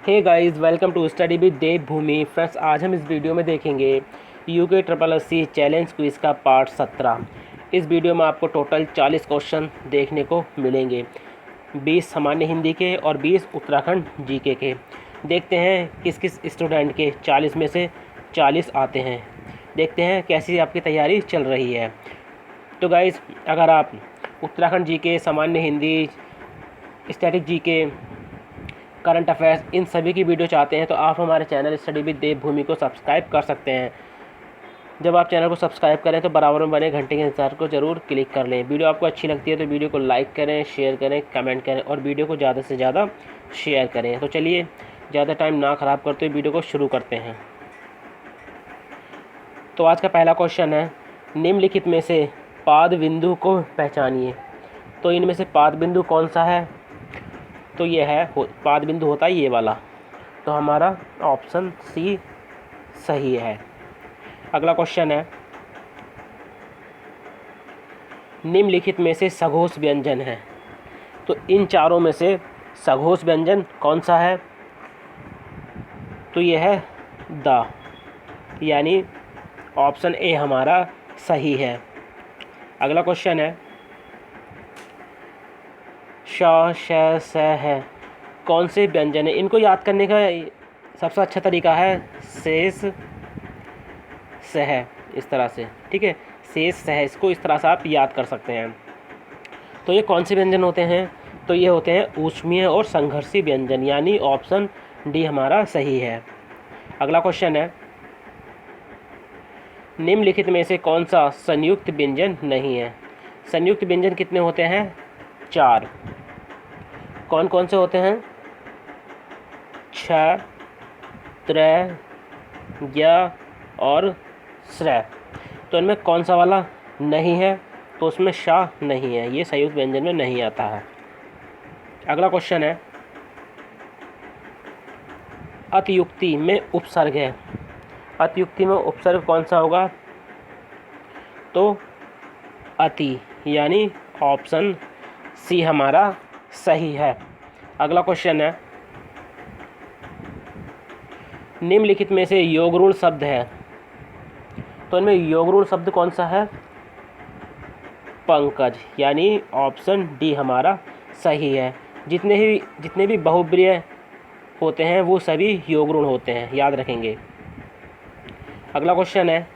Hey guys, welcome to study with Devbhoomi. Friends, आज हम इस वीडियो में देखेंगे UK triple SC challenge quiz का पार्ट 17। इस वीडियो में आपको टोटल 40 क्वेश्चन देखने को मिलेंगे, 20 सामान्य हिंदी के और 20 उत्तराखंड जीके के। देखते हैं किस किस स्टूडेंट के 40 में से 40 आते हैं। देखते हैं कैसी आपकी तैयारी चल रही है। तो गाइस, अगर आप उत्तराखंड जीके, सामान्य Hindi, static GK, current affairs, इन सभी की वीडियो चाहते हैं तो आप हमारे चैनल स्टडी विद देवभूमि को सब्सक्राइब कर सकते हैं। जब आप चैनल को सब्सक्राइब करें तो बराबर में बने घंटे के इंतजार को ज़रूर क्लिक कर लें। वीडियो आपको अच्छी लगती है तो वीडियो को लाइक करें, शेयर करें, कमेंट करें और वीडियो को ज़्यादा से ज़्यादा शेयर करें। तो चलिए, ज़्यादा टाइम ना ख़राब करते हुए वीडियो को शुरू करते हैं। तो आज का पहला क्वेश्चन है, निम्नलिखित में से पाद बिंदु को पहचानिए। तो इनमें से पाद बिंदु कौन सा है? तो ये है, पाद बिंदु होता है ये वाला। तो हमारा ऑप्शन सी सही है। अगला क्वेश्चन है, निम्नलिखित में से सघोष व्यंजन है। तो इन चारों में से सघोष व्यंजन कौन सा है? तो ये है द, यानी ऑप्शन ए हमारा सही है। अगला क्वेश्चन है, श, श, स है कौन से व्यंजन है? इनको याद करने का सबसे अच्छा तरीका है शेष सह, इस तरह से, ठीक है। शेष सह, इसको इस तरह से आप याद कर सकते हैं। तो ये कौन से व्यंजन होते हैं? तो ये होते हैं ऊष्मीय और संघर्षी व्यंजन, यानी ऑप्शन डी हमारा सही है। अगला क्वेश्चन है, निम्नलिखित में से कौन सा संयुक्त व्यंजन नहीं है? संयुक्त व्यंजन कितने होते हैं? 4। कौन कौन से होते हैं? क्ष, त्र, ज्ञ और श्र। तो इनमें कौन सा वाला नहीं है? तो उसमें शा नहीं है, ये संयुक्त व्यंजन में नहीं आता है। अगला क्वेश्चन है, अतियुक्ति में उपसर्ग है। अतियुक्ति में उपसर्ग कौन सा होगा? तो अति, यानी ऑप्शन सी हमारा सही है। अगला क्वेश्चन है, निम्नलिखित में से योगरूढ़ शब्द है। तो इनमें योगरूढ़ शब्द कौन सा है? पंकज, यानी ऑप्शन डी हमारा सही है। जितने भी बहुब्रीय होते हैं वो सभी योगरूढ़ होते हैं, याद रखेंगे। अगला क्वेश्चन है,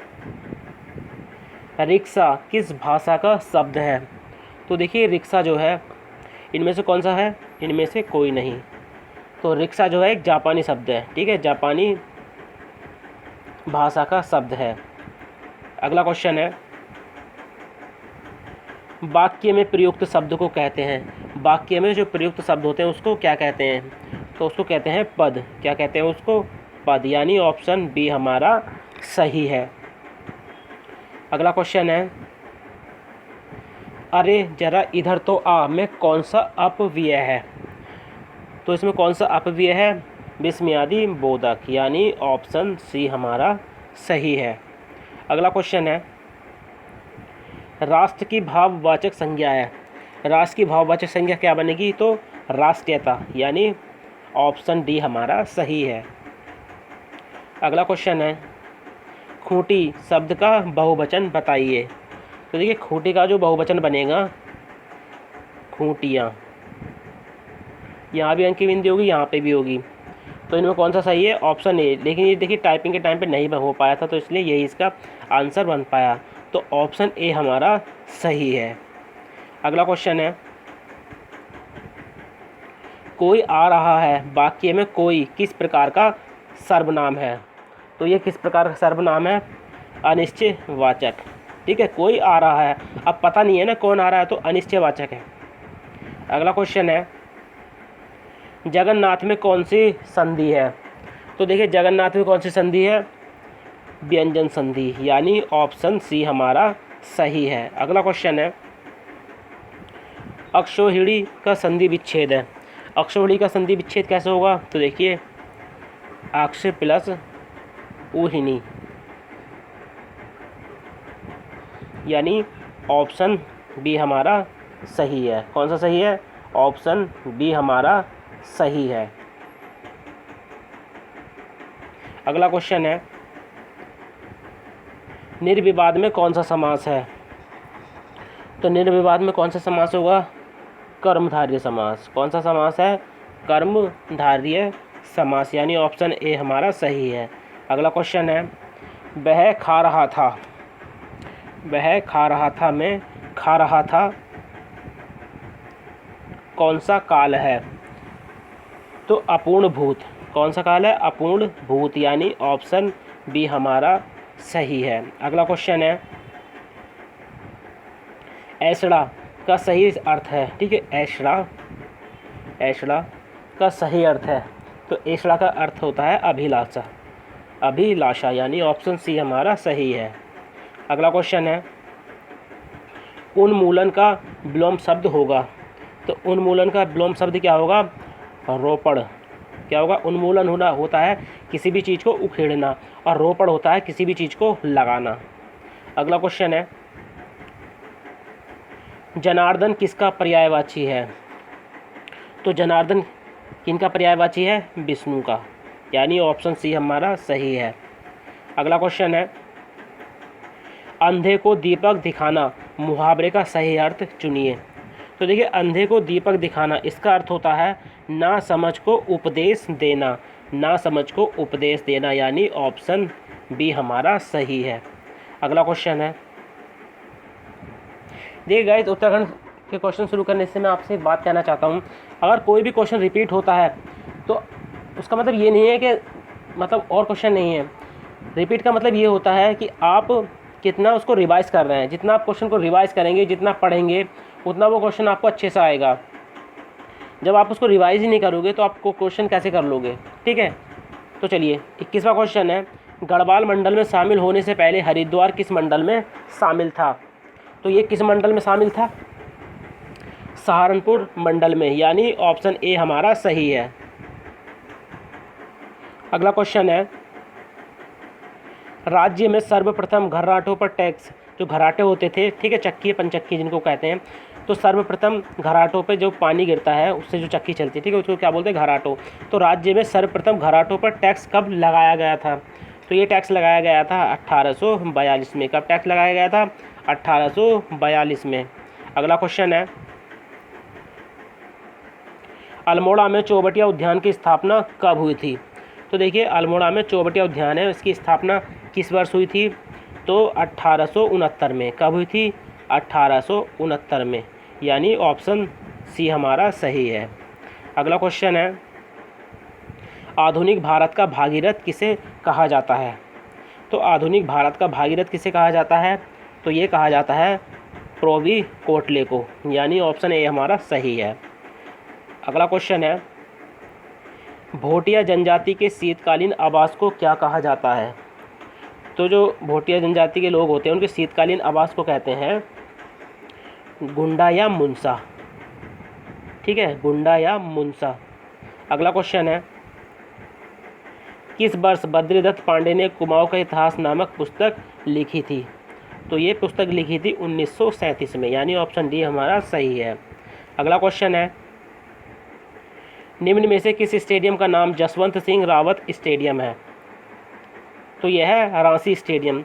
रिक्शा किस भाषा का शब्द है? तो देखिए, रिक्शा जो है इनमें से कौन सा है? इनमें से कोई नहीं। तो रिक्शा जो है एक जापानी शब्द है, ठीक है, जापानी भाषा का शब्द है। अगला क्वेश्चन है, वाक्य में प्रयुक्त शब्द को कहते हैं। वाक्य में जो प्रयुक्त शब्द होते हैं उसको क्या कहते हैं? तो उसको कहते हैं पद। क्या कहते हैं उसको? पद, यानी ऑप्शन बी हमारा सही है। अगला क्वेश्चन है, अरे जरा इधर तो आ में कौन सा अपव्यय है? तो इसमें कौन सा अपव्यय है? विस्मयादि बोधक, यानी ऑप्शन सी हमारा सही है। अगला क्वेश्चन है, राष्ट्र की भाववाचक संज्ञा है। राष्ट्र की भाववाचक संज्ञा क्या बनेगी? तो राष्ट्रीयता, यानी ऑप्शन डी हमारा सही है। अगला क्वेश्चन है, खूंटी शब्द का बहुवचन बताइए। तो देखिए, खूंटी का जो बहुवचन बनेगा, खूंटियाँ, यहाँ भी अंक की बिंदी होगी, यहाँ पे भी होगी। तो इनमें कौन सा सही है? Option A. लेकिन ये देखिए, टाइपिंग के टाइम पे नहीं हो पाया था, तो इसलिए यही इसका आंसर बन पाया। तो ऑप्शन ए हमारा सही है। अगला क्वेश्चन है, कोई आ रहा है वाक्य में कोई किस प्रकार का सर्वनाम है? तो ये किस प्रकार का सर्वनाम है? अनिश्चयवाचक, ठीक है। कोई आ रहा है, अब पता नहीं है ना कौन आ रहा है, तो अनिश्चयवाचक है। अगला क्वेश्चन है, जगन्नाथ में कौन सी संधि है? तो देखिए, जगन्नाथ में कौन सी संधि है? व्यंजन संधि, यानी ऑप्शन सी हमारा सही है। अगला क्वेश्चन है, अक्षोहिणी का संधि विच्छेद है। अक्षोहिणी का संधि विच्छेद कैसे होगा? तो देखिए, अक्ष प्लस ऊहिणी, यानी ऑप्शन बी हमारा सही है। कौन सा सही है? ऑप्शन बी हमारा सही है। अगला क्वेश्चन है, निर्विवाद में कौन सा समास है? तो निर्विवाद में कौन सा समास होगा? कर्मधारय समास। कौन सा समास है? कर्मधारय समास, यानी ऑप्शन ए हमारा सही है। अगला क्वेश्चन है, वह खा रहा था। वह खा रहा था में खा रहा था कौन सा काल है? तो अपूर्ण भूत। कौन सा काल है? अपूर्ण भूत, यानी ऑप्शन बी हमारा सही है। अगला क्वेश्चन है, ऐसड़ा का सही अर्थ है। ठीक है, ऐसड़ा, ऐसड़ा का सही अर्थ है, तो ऐसड़ा का अर्थ होता है अभिलाषा। अभिलाषा, यानी ऑप्शन सी हमारा सही है। अगला क्वेश्चन है, उन्मूलन का विलोम शब्द होगा। तो उन्मूलन का विलोम शब्द क्या होगा? रोपड़। क्या होगा? उन्मूलन होना होता है किसी भी चीज़ को उखेड़ना, और रोपड़ होता है किसी भी चीज़ को लगाना। अगला क्वेश्चन है, जनार्दन किसका पर्यायवाची है? तो जनार्दन किनका पर्यायवाची है? विष्णु का, यानी ऑप्शन सी हमारा सही है। अगला क्वेश्चन है, अंधे को दीपक दिखाना मुहावरे का सही अर्थ चुनिए। तो देखिए, अंधे को दीपक दिखाना, इसका अर्थ होता है ना समझ को उपदेश देना। ना समझ को उपदेश देना, यानी ऑप्शन बी हमारा सही है। अगला क्वेश्चन है, देखिए गाइस, उत्तराखंड के क्वेश्चन शुरू करने से मैं आपसे एक बात कहना चाहता हूँ। अगर कोई भी क्वेश्चन रिपीट होता है तो उसका मतलब ये नहीं है कि मतलब और क्वेश्चन नहीं है। रिपीट का मतलब ये होता है कि आप कितना उसको रिवाइज कर रहे हैं। जितना आप क्वेश्चन को रिवाइज करेंगे, जितना पढ़ेंगे, उतना वो क्वेश्चन आपको अच्छे से आएगा। जब आप उसको रिवाइज ही नहीं करोगे तो आपको क्वेश्चन कैसे कर लोगे? ठीक है, तो चलिए 21वां क्वेश्चन है, गढ़वाल मंडल में शामिल होने से पहले हरिद्वार किस मंडल में शामिल था? तो ये किस मंडल में शामिल था? सहारनपुर मंडल में, यानी ऑप्शन ए हमारा सही है। अगला क्वेश्चन है, राज्य में सर्वप्रथम घर्राटों पर टैक्स, जो घराटे होते थे, ठीक है, चक्की पंचक्की जिनको कहते हैं, तो सर्वप्रथम घराटों पे जो पानी गिरता है उससे जो चक्की चलती है, ठीक है, उसको क्या बोलते हैं? घराटों। तो राज्य में सर्वप्रथम घराटों पर टैक्स कब लगाया गया था? तो ये टैक्स लगाया गया था 1842 में। कब टैक्स लगाया गया था? 1842 में। अगला क्वेश्चन है, अल्मोड़ा में चौबटिया उद्यान की स्थापना कब हुई थी? तो देखिए, अल्मोड़ा में चौबटिया उद्यान है, इसकी स्थापना किस वर्ष हुई थी? तो 1869 में। कब हुई थी? 1869 में, यानी ऑप्शन सी हमारा सही है। अगला क्वेश्चन है, आधुनिक भारत का भागीरथ किसे कहा जाता है? तो आधुनिक भारत का भागीरथ किसे कहा जाता है? तो ये कहा जाता है प्रोवी कोटले को, यानी ऑप्शन ए हमारा सही है। अगला क्वेश्चन है, भोटिया जनजाति के शीतकालीन आवास को क्या कहा जाता है? तो जो भोटिया जनजाति के लोग होते हैं उनके शीतकालीन आवास को कहते हैं गुंडा या मुंसा। ठीक है, गुंडा या मुंसा। अगला क्वेश्चन है, किस वर्ष बद्रीदत्त पांडे ने कुमाऊं का इतिहास नामक पुस्तक लिखी थी? तो ये पुस्तक लिखी थी 1937 में, यानी ऑप्शन डी हमारा सही है। अगला क्वेश्चन है, निम्न में से किस स्टेडियम का नाम जसवंत सिंह रावत स्टेडियम है? तो यह है रांसी स्टेडियम।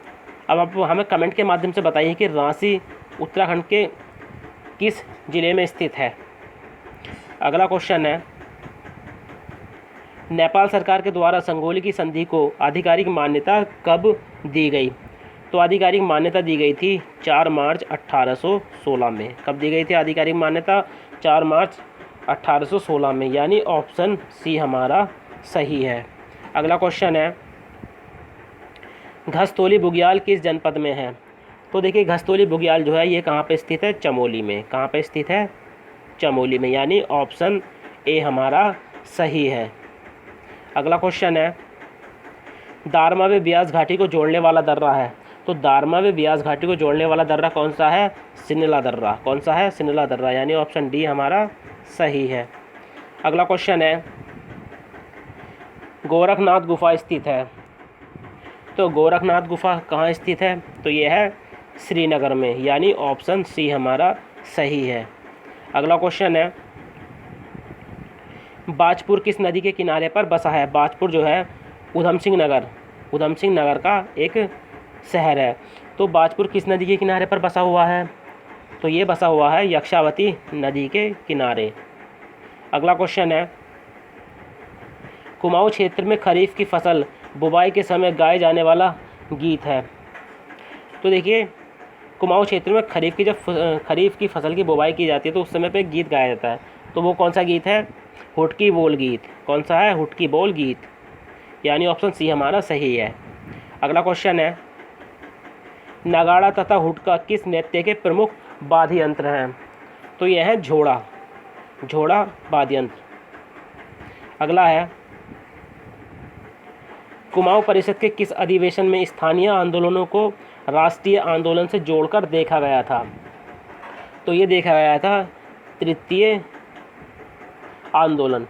अब आप हमें कमेंट के माध्यम से बताइए कि रांसी उत्तराखंड के किस ज़िले में स्थित है। अगला क्वेश्चन है, नेपाल सरकार के द्वारा संगोली की संधि को आधिकारिक मान्यता कब दी गई? तो आधिकारिक मान्यता दी गई थी 4 मार्च 1816 में। कब दी गई थी आधिकारिक मान्यता? 4 मार्च 1816 में, यानी ऑप्शन सी हमारा सही है। अगला क्वेश्चन है, घस्तोली बुग्याल किस जनपद में है? तो देखिए, घस्तोली बुग्याल जो है ये कहाँ पे स्थित है? चमोली में। कहाँ पे स्थित है? चमोली में, यानी ऑप्शन ए हमारा सही है। अगला क्वेश्चन है, दारमा व ब्यास घाटी को जोड़ने वाला दर्रा है। तो दारमा व ब्यास घाटी को जोड़ने वाला दर्रा कौन सा है? सिनला दर्रा। कौन सा है? सिनला दर्रा, यानी ऑप्शन डी हमारा सही है। अगला क्वेश्चन है, गोरखनाथ गुफा स्थित है। तो गोरखनाथ गुफा कहाँ स्थित है? तो ये है श्रीनगर में, यानी ऑप्शन सी हमारा सही है। अगला क्वेश्चन है, बाजपुर किस नदी के किनारे पर बसा है? बाजपुर जो है उधम सिंह नगर का एक शहर है। तो बाजपुर किस नदी के किनारे पर बसा हुआ है? तो ये बसा हुआ है यक्षावती नदी के किनारे। अगला क्वेश्चन है, कुमाऊं क्षेत्र में खरीफ की फसल बुवाई के समय गाए जाने वाला गीत है। तो देखिए, कुमाऊं क्षेत्र में खरीफ की फसल की बुवाई की जाती है तो उस समय पे गीत गाया जाता है। तो वो कौन सा गीत है? हुटकी बोल गीत। कौन सा है? हुटकी बोल गीत, यानी ऑप्शन सी हमारा सही है। अगला क्वेश्चन है, नगाड़ा तथा हुटका किस नृत्य के प्रमुख वाद्य यंत्र हैं? तो यह है झोड़ा वाद्य यंत्र। अगला है, कुमाऊं परिषद के किस अधिवेशन में स्थानीय आंदोलनों को राष्ट्रीय आंदोलन से जोड़कर देखा गया था? तो ये देखा गया था तृतीय आंदोलन।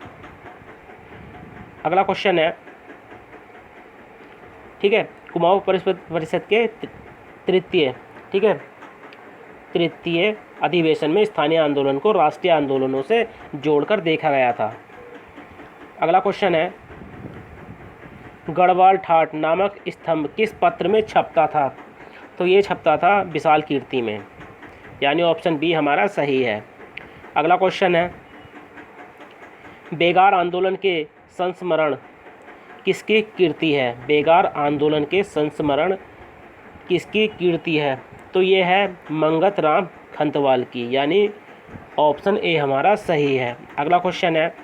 अगला क्वेश्चन है, ठीक है, कुमाऊं परिषद के तृतीय अधिवेशन में स्थानीय आंदोलन को राष्ट्रीय आंदोलनों से जोड़कर देखा गया था। अगला क्वेश्चन है, गढ़वाल ठाट नामक स्तंभ किस पत्र में छपता था? तो ये छपता था विशाल कीर्ति में, यानी ऑप्शन बी हमारा सही है। अगला क्वेश्चन है, बेगार आंदोलन के संस्मरण किसकी कीर्ति है? बेगार आंदोलन के संस्मरण किसकी कीर्ति है? तो ये है मंगत राम खंतवाल की, यानी ऑप्शन ए हमारा सही है। अगला क्वेश्चन है,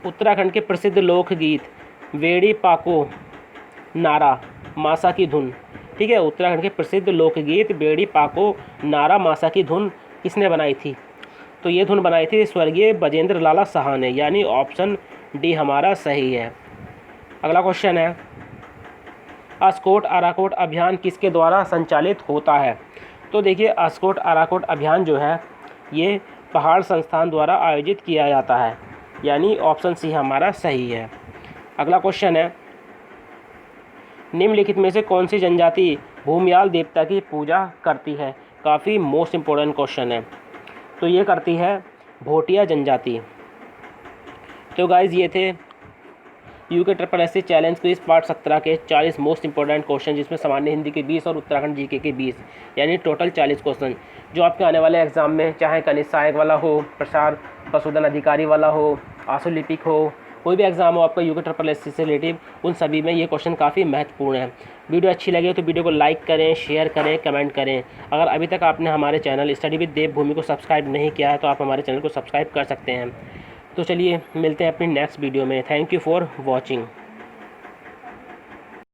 उत्तराखंड के प्रसिद्ध लोकगीत वेड़ी पाको नारा मासा की धुन, ठीक है, उत्तराखंड के प्रसिद्ध लोकगीत बेड़ी पाको नारा मासा की धुन किसने बनाई थी? तो ये धुन बनाई थी स्वर्गीय बजेंद्र लाला साहा ने, यानी ऑप्शन डी हमारा सही है। अगला क्वेश्चन है, अस्कोट आराकोट अभियान किसके द्वारा संचालित होता है? तो देखिए, अस्कोट आराकोट अभियान जो है ये पहाड़ संस्थान द्वारा आयोजित किया जाता है, यानी ऑप्शन सी हमारा सही है। अगला क्वेश्चन है, निम्नलिखित में से कौन सी जनजाति भूमियाल देवता की पूजा करती है? काफ़ी मोस्ट इम्पोर्टेंट क्वेश्चन है। तो ये करती है भोटिया जनजाति। तो गाइज़, ये थे UK triple SC challenge quiz part 17 के 40 मोस्ट इंपॉर्टेंट क्वेश्चन, जिसमें सामान्य हिंदी के 20 और उत्तराखंड जीके के 20, यानी टोटल 40 क्वेश्चन जो आपके आने वाले एग्जाम में, चाहे कनिष्ठ सहायक वाला हो, प्रसार पशुधन अधिकारी वाला हो, आशु लिपिक हो, कोई भी एग्जाम हो आपका यूके ट्रिपल एससी से रिलेटिव, उन सभी में ये क्वेश्चन काफ़ी महत्वपूर्ण है। वीडियो अच्छी लगे तो वीडियो को लाइक करें, शेयर करें, कमेंट करें। अगर अभी तक आपने हमारे चैनल स्टडी विद देवभूमि को सब्सक्राइब नहीं किया है तो आप हमारे चैनल को सब्सक्राइब कर सकते हैं। तो चलिए मिलते हैं अपनी नेक्स्ट वीडियो में। Thank you for watching.